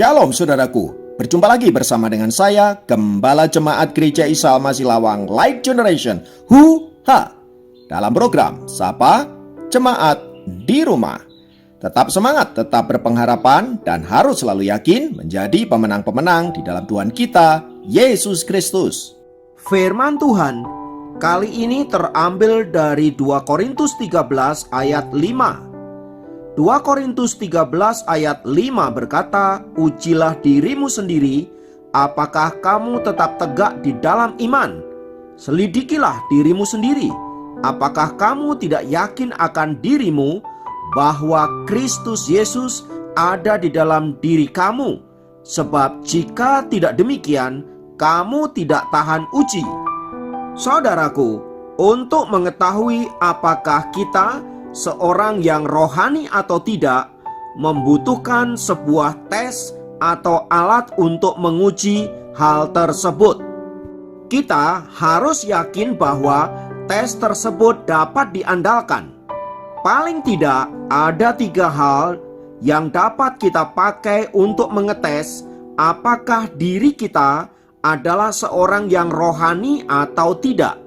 Shalom saudaraku, berjumpa lagi bersama dengan saya, Gembala Jemaat Gereja Isa Almasih Lawang Light Generation, dalam program Sapa Jemaat di Rumah. Tetap semangat, tetap berpengharapan, dan harus selalu yakin menjadi pemenang-pemenang di dalam Tuhan kita, Yesus Kristus. Firman Tuhan kali ini terambil dari 2 Korintus 13 ayat 5. 2 Korintus 13 ayat 5 berkata, "Ujilah dirimu sendiri, apakah kamu tetap tegak di dalam iman? Selidikilah dirimu sendiri, apakah kamu tidak yakin akan dirimu bahwa Kristus Yesus ada di dalam diri kamu? Sebab jika tidak demikian, kamu tidak tahan uji." Saudaraku, untuk mengetahui apakah kita seorang yang rohani atau tidak, membutuhkan sebuah tes atau alat untuk menguji hal tersebut. Kita harus yakin bahwa tes tersebut dapat diandalkan. Paling tidak ada 3 hal yang dapat kita pakai untuk mengetes apakah diri kita adalah seorang yang rohani atau tidak.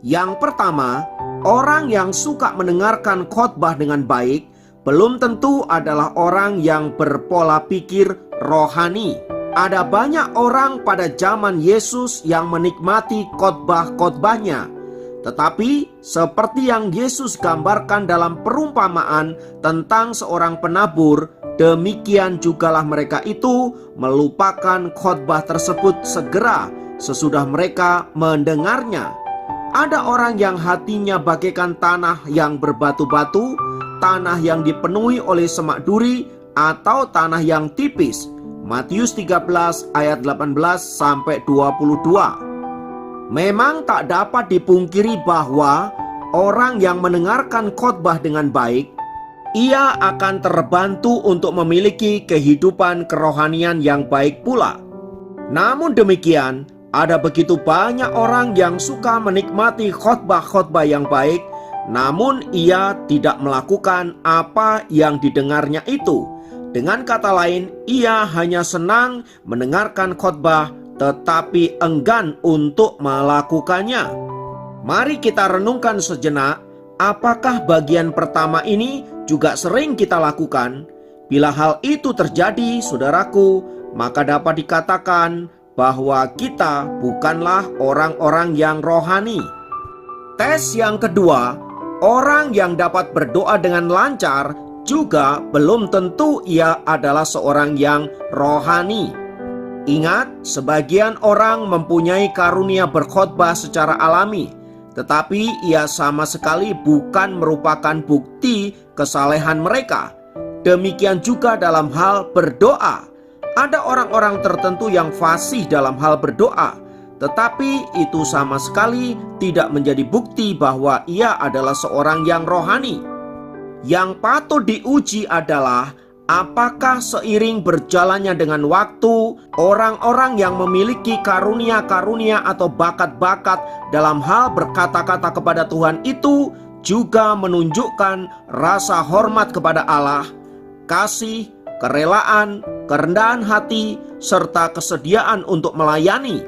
Yang pertama, orang yang suka mendengarkan khotbah dengan baik belum tentu adalah orang yang berpola pikir rohani. Ada banyak orang pada zaman Yesus yang menikmati khotbah-khotbahnya, tetapi seperti yang Yesus gambarkan dalam perumpamaan tentang seorang penabur, demikian jugalah mereka itu melupakan khotbah tersebut segera sesudah mereka mendengarnya. Ada orang yang hatinya bagaikan tanah yang berbatu-batu, tanah yang dipenuhi oleh semak duri, atau tanah yang tipis. Matius 13 ayat 18 sampai 22. Memang tak dapat dipungkiri bahwa orang yang mendengarkan khotbah dengan baik, ia akan terbantu untuk memiliki kehidupan kerohanian yang baik pula. Namun demikian, ada begitu banyak orang yang suka menikmati khotbah-khotbah yang baik, namun ia tidak melakukan apa yang didengarnya itu. Dengan kata lain, ia hanya senang mendengarkan khotbah tetapi enggan untuk melakukannya. Mari kita renungkan sejenak, apakah bagian pertama ini juga sering kita lakukan? Bila hal itu terjadi, saudaraku, maka dapat dikatakan bahwa kita bukanlah orang-orang yang rohani. Tes yang kedua, orang yang dapat berdoa dengan lancar juga belum tentu ia adalah seorang yang rohani. Ingat, sebagian orang mempunyai karunia berkhotbah secara alami, tetapi ia sama sekali bukan merupakan bukti kesalehan mereka. Demikian juga dalam hal berdoa. Ada orang-orang tertentu yang fasih dalam hal berdoa, tetapi itu sama sekali tidak menjadi bukti bahwa ia adalah seorang yang rohani. Yang patut diuji adalah apakah seiring berjalannya dengan waktu, orang-orang yang memiliki karunia-karunia atau bakat-bakat dalam hal berkata-kata kepada Tuhan itu juga menunjukkan rasa hormat kepada Allah, kasih, kerelaan, kerendahan hati, serta kesediaan untuk melayani.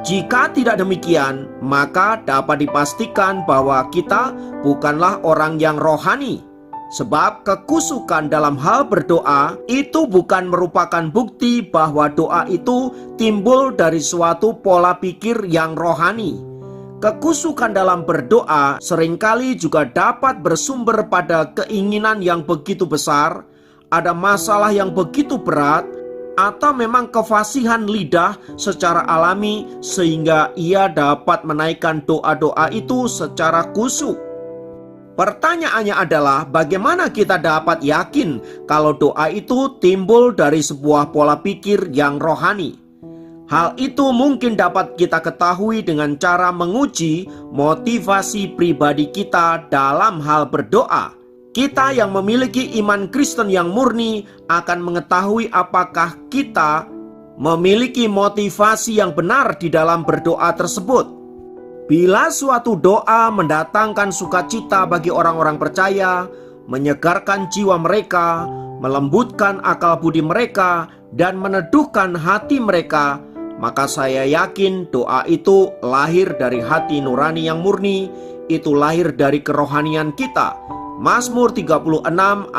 Jika tidak demikian, maka dapat dipastikan bahwa kita bukanlah orang yang rohani. Sebab kekusukan dalam hal berdoa itu bukan merupakan bukti bahwa doa itu timbul dari suatu pola pikir yang rohani. Kekusukan dalam berdoa seringkali juga dapat bersumber pada keinginan yang begitu besar, ada masalah yang begitu berat, atau memang kefasihan lidah secara alami sehingga ia dapat menaikkan doa-doa itu secara khusyuk. Pertanyaannya adalah bagaimana kita dapat yakin kalau doa itu timbul dari sebuah pola pikir yang rohani? Hal itu mungkin dapat kita ketahui dengan cara menguji motivasi pribadi kita dalam hal berdoa. Kita yang memiliki iman Kristen yang murni akan mengetahui apakah kita memiliki motivasi yang benar di dalam berdoa tersebut. Bila suatu doa mendatangkan sukacita bagi orang-orang percaya, menyegarkan jiwa mereka, melembutkan akal budi mereka, dan meneduhkan hati mereka, maka saya yakin doa itu lahir dari hati nurani yang murni, itu lahir dari kerohanian kita. Mazmur 36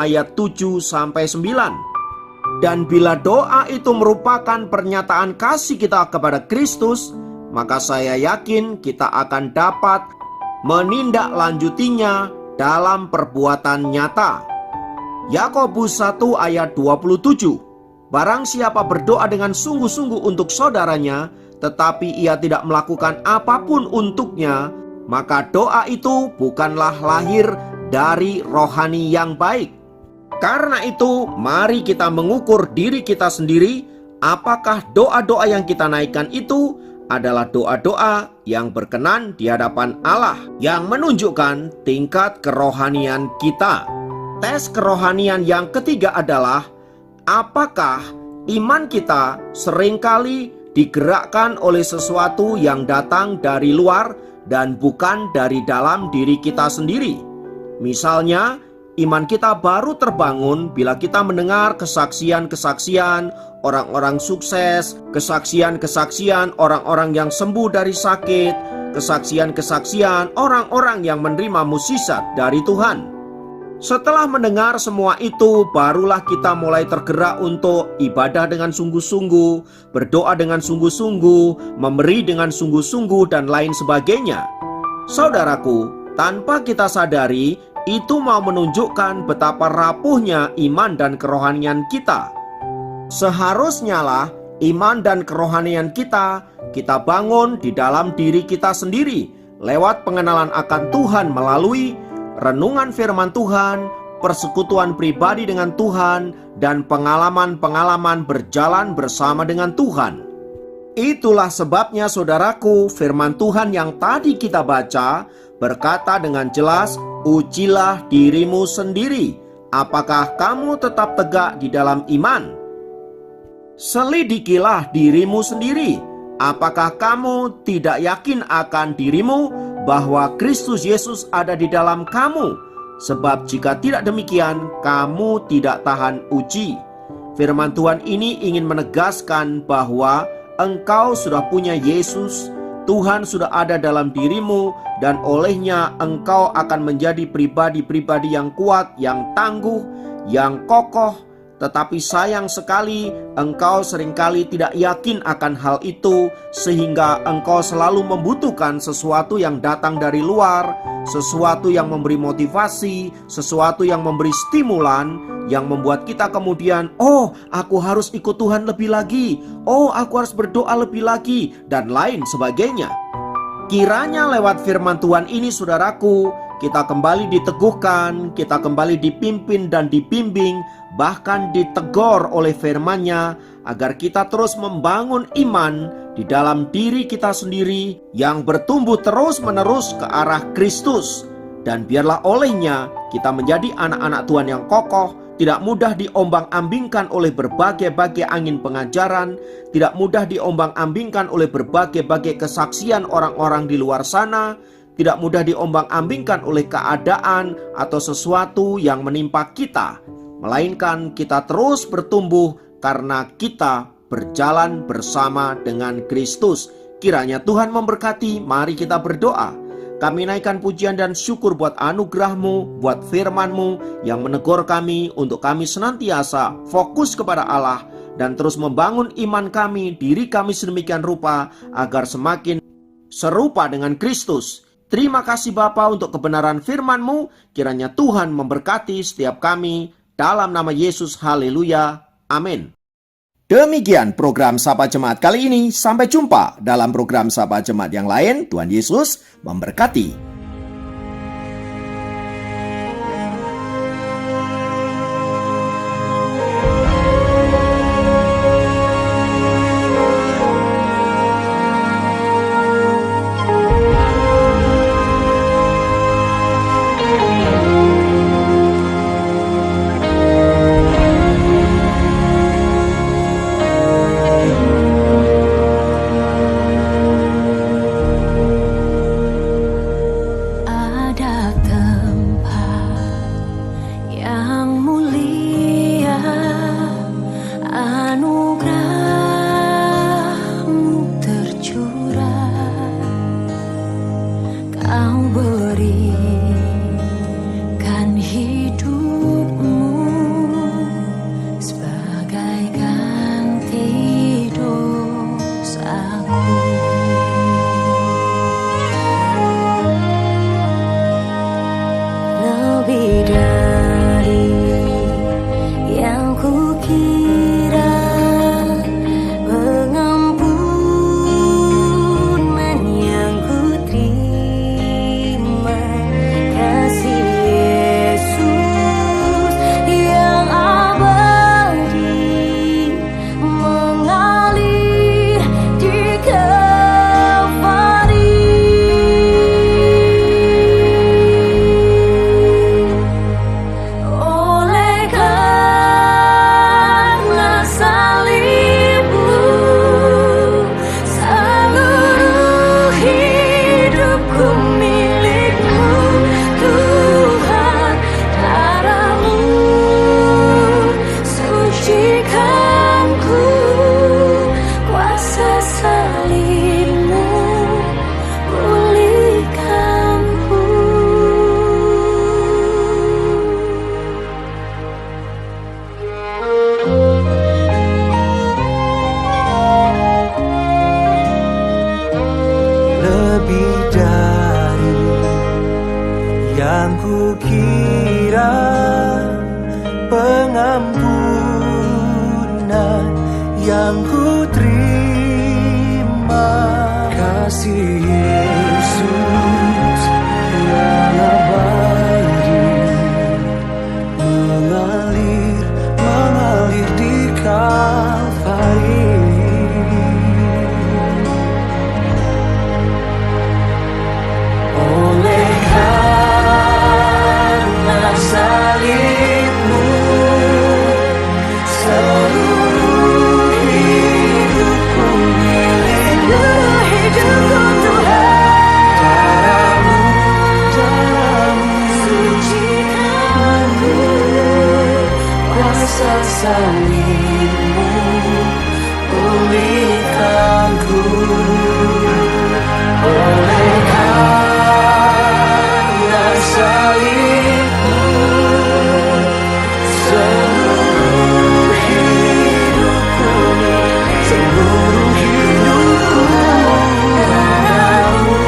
ayat 7-9. Dan bila doa itu merupakan pernyataan kasih kita kepada Kristus, maka saya yakin kita akan dapat menindaklanjutinya dalam perbuatan nyata. Yakobus 1 ayat 27. Barang siapa berdoa dengan sungguh-sungguh untuk saudaranya, tetapi ia tidak melakukan apapun untuknya, maka doa itu bukanlah lahir dari rohani yang baik. Karena itu, mari kita mengukur diri kita sendiri, apakah doa-doa yang kita naikkan itu adalah doa-doa yang berkenan di hadapan Allah, yang menunjukkan tingkat kerohanian kita. Tes kerohanian yang ketiga adalah, apakah iman kita seringkali digerakkan oleh sesuatu yang datang dari luar dan bukan dari dalam diri kita sendiri. Misalnya, iman kita baru terbangun bila kita mendengar kesaksian-kesaksian orang-orang sukses, kesaksian-kesaksian orang-orang yang sembuh dari sakit, kesaksian-kesaksian orang-orang yang menerima mukjizat dari Tuhan. Setelah mendengar semua itu, barulah kita mulai tergerak untuk ibadah dengan sungguh-sungguh, berdoa dengan sungguh-sungguh, memberi dengan sungguh-sungguh, dan lain sebagainya. Saudaraku, tanpa kita sadari, itu mau menunjukkan betapa rapuhnya iman dan kerohanian kita. Seharusnya lah iman dan kerohanian kita bangun di dalam diri kita sendiri lewat pengenalan akan Tuhan melalui renungan firman Tuhan, persekutuan pribadi dengan Tuhan, dan pengalaman-pengalaman berjalan bersama dengan Tuhan. Itulah sebabnya saudaraku, firman Tuhan yang tadi kita baca berkata dengan jelas, ujilah dirimu sendiri, apakah kamu tetap tegak di dalam iman. Selidikilah dirimu sendiri, apakah kamu tidak yakin akan dirimu bahwa Kristus Yesus ada di dalam kamu? Sebab jika tidak demikian, kamu tidak tahan uji. Firman Tuhan ini ingin menegaskan bahwa engkau sudah punya Yesus, Tuhan sudah ada dalam dirimu, dan olehnya engkau akan menjadi pribadi-pribadi yang kuat, yang tangguh, yang kokoh. Tetapi sayang sekali engkau seringkali tidak yakin akan hal itu, sehingga engkau selalu membutuhkan sesuatu yang datang dari luar, sesuatu yang memberi motivasi, sesuatu yang memberi stimulan, yang membuat kita kemudian, oh aku harus ikut Tuhan lebih lagi, oh aku harus berdoa lebih lagi, dan lain sebagainya. Kiranya lewat firman Tuhan ini saudaraku, kita kembali diteguhkan, kita kembali dipimpin dan dibimbing, bahkan ditegur oleh firman-Nya, agar kita terus membangun iman di dalam diri kita sendiri yang bertumbuh terus-menerus ke arah Kristus. Dan biarlah olehnya kita menjadi anak-anak Tuhan yang kokoh, tidak mudah diombang-ambingkan oleh berbagai-bagai angin pengajaran, tidak mudah diombang-ambingkan oleh berbagai-bagai kesaksian orang-orang di luar sana, tidak mudah diombang-ambingkan oleh keadaan atau sesuatu yang menimpa kita, melainkan kita terus bertumbuh karena kita berjalan bersama dengan Kristus. Kiranya Tuhan memberkati. Mari kita berdoa. Kami naikkan pujian dan syukur buat anugerah-Mu, buat firman-Mu yang menegur kami untuk kami senantiasa fokus kepada Allah dan terus membangun iman kami, diri kami sedemikian rupa agar semakin serupa dengan Kristus. Terima kasih Bapa untuk kebenaran firman-Mu. Kiranya Tuhan memberkati setiap kami. Dalam nama Yesus, haleluya, amin. Demikian program Sapa Jemaat kali ini. Sampai jumpa dalam program Sapa Jemaat yang lain. Tuhan Yesus memberkati. Ada tempat yang mulia yang ku terima, kasih Yesus yang abadi mengalir di Kalvari. Oleh karena salibmu, seluruh hidupku milikmu, Tuhan. Darahmu sucikanku, kuasa salibmu pulihkanku. Oleh karena salibmu, seluruh hidupku, darahmu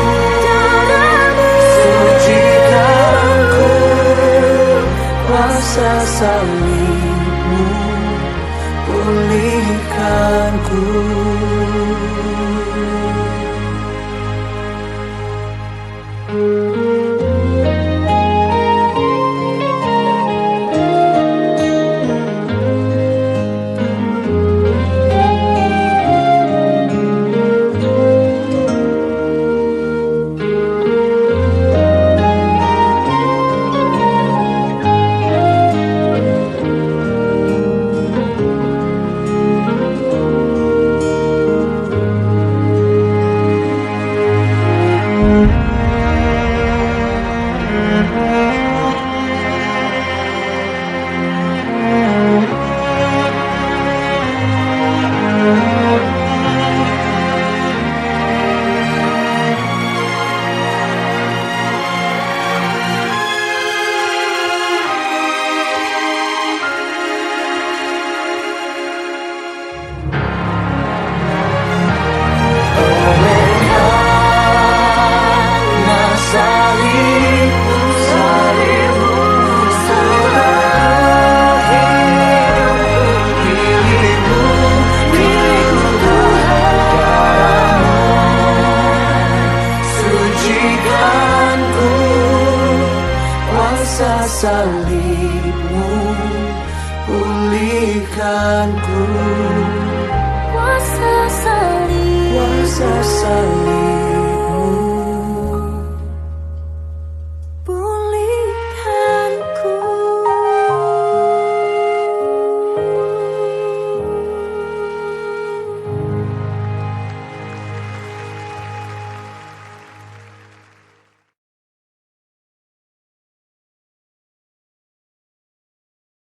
sucikanku, kuasa salibmu pulihkanku. Salibmu pulihkanku, kuasa salib,